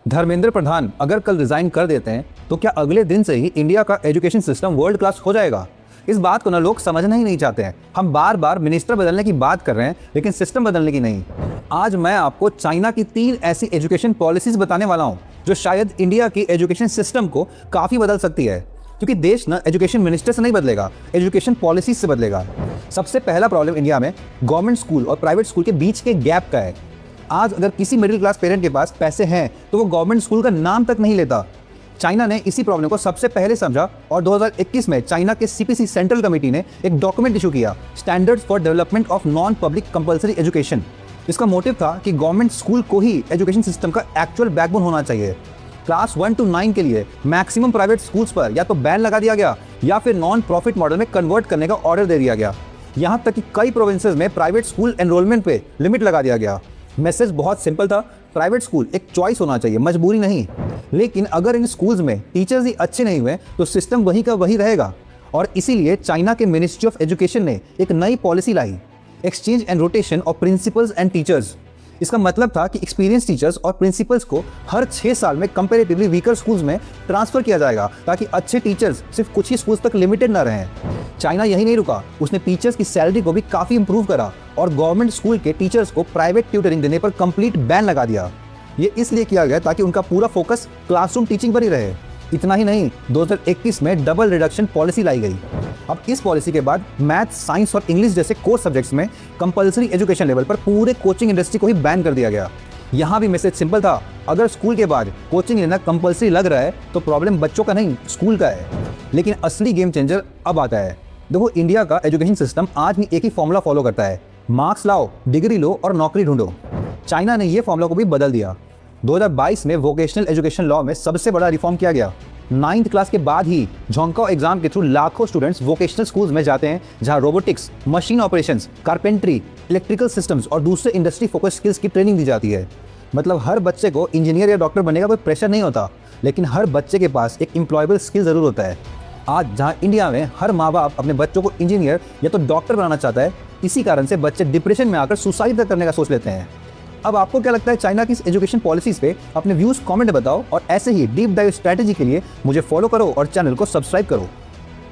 धर्मेंद्र प्रधान अगर कल रिजाइन कर देते हैं तो क्या अगले दिन से ही इंडिया का एजुकेशन सिस्टम वर्ल्ड क्लास हो जाएगा? इस बात को ना लोग समझना ही नहीं चाहते हैं। हम बार बार मिनिस्टर बदलने की बात कर रहे हैं लेकिन सिस्टम बदलने की नहीं। आज मैं आपको चाइना की 3 ऐसी एजुकेशन पॉलिसीज बताने वाला हूं जो शायद इंडिया की एजुकेशन सिस्टम को काफ़ी बदल सकती है, क्योंकि देश ना एजुकेशन मिनिस्टर से नहीं बदलेगा, एजुकेशन पॉलिसीज से बदलेगा। सबसे पहला प्रॉब्लम इंडिया में गवर्नमेंट स्कूल और प्राइवेट स्कूल के बीच के गैप का है। आज अगर किसी मिडिल क्लास पेरेंट के पास पैसे हैं तो वो गवर्नमेंट स्कूल का नाम तक नहीं लेता। चाइना ने इसी प्रॉब्लम को सबसे पहले समझा और 2021 में चाइना के सीपीसी सेंट्रल कमेटी ने एक डॉक्यूमेंट इशू किया, standards for development of non public compulsory education. इसका मोटिव था कि गवर्नमेंट स्कूल को ही एजुकेशन सिस्टम का एक्चुअल बैकबोन होना चाहिए। क्लास 1 to 9 के लिए मैक्सिमम प्राइवेट स्कूल्स पर या तो बैन लगा दिया गया या फिर नॉन प्रॉफिट मॉडल में कन्वर्ट करने का ऑर्डर दे दिया गया। यहाँ तक कि कई प्रोविंसेस में प्राइवेट स्कूल एनरोलमेंट पे लिमिट लगा दिया गया। मैसेज बहुत सिंपल था, प्राइवेट स्कूल एक चॉइस होना चाहिए, मजबूरी नहीं। लेकिन अगर इन स्कूल्स में टीचर्स ही अच्छे नहीं हुए तो सिस्टम वही का वही रहेगा। और इसीलिए चाइना के मिनिस्ट्री ऑफ एजुकेशन ने एक नई policy lie, exchange and rotation of principles and teachers. इसका मतलब था कि एक्सपीरियंस टीचर्स और प्रिंसिपल्स को हर 6 साल में कंपैरेटिवली वीकर स्कूल्स में ट्रांसफर किया जाएगा, ताकि अच्छे टीचर्स सिर्फ कुछ ही स्कूल्स तक लिमिटेड न रहें। चाइना यही नहीं रुका, उसने टीचर्स की सैलरी को भी काफ़ी इंप्रूव करा और गवर्नमेंट स्कूल के टीचर्स को प्राइवेट ट्यूटरिंग देने पर कंप्लीट बैन लगा दिया। ये इसलिए किया गया ताकि उनका पूरा फोकस क्लासरूम टीचिंग पर ही रहे। इतना ही नहीं, 2021 में डबल रिडक्शन पॉलिसी लाई गई। अब इस पॉलिसी के बाद मैथ, साइंस और इंग्लिश जैसे कोर्स सब्जेक्ट्स में कंपलसरी एजुकेशन लेवल पर पूरे कोचिंग इंडस्ट्री को ही बैन कर दिया गया। यहाँ भी मैसेज सिंपल था, अगर स्कूल के बाद कोचिंग लेना कंपलसरी लग रहा है तो प्रॉब्लम बच्चों का नहीं, स्कूल का है। लेकिन असली गेम चेंजर अब आता है। देखो, इंडिया का एजुकेशन सिस्टम आज भी एक ही फॉर्मूला फॉलो करता है, मार्क्स लाओ, डिग्री लो और नौकरी ढूंढो। चाइना ने ये फॉर्मूला को भी बदल दिया। 2022 में वोकेशनल एजुकेशन लॉ में सबसे बड़ा रिफॉर्म किया गया। 9th क्लास के बाद ही झोंका एग्जाम के थ्रू लाखों स्टूडेंट्स वोकेशनल स्कूल्स में जाते हैं, जहां robotics, machine operations, carpentry, electrical systems और दूसरे इंडस्ट्री फोकस स्किल्स की ट्रेनिंग दी जाती है। मतलब हर बच्चे को इंजीनियर या डॉक्टर बनने का कोई प्रेशर नहीं होता, लेकिन हर बच्चे के पास एक एम्प्लॉयबल स्किल जरूर होता है। आज जहां इंडिया में हर माँ बाप अपने बच्चों को इंजीनियर या तो डॉक्टर बनाना चाहता है, इसी कारण से बच्चे डिप्रेशन में आकर सुसाइड तक करने का सोच लेते हैं। अब आपको क्या लगता है चाइना की इस एजुकेशन पॉलिसीज पे? अपने व्यूज कमेंट में बताओ और ऐसे ही डीप डाइव स्ट्रैटेजी के लिए मुझे फॉलो करो और चैनल को सब्सक्राइब करो।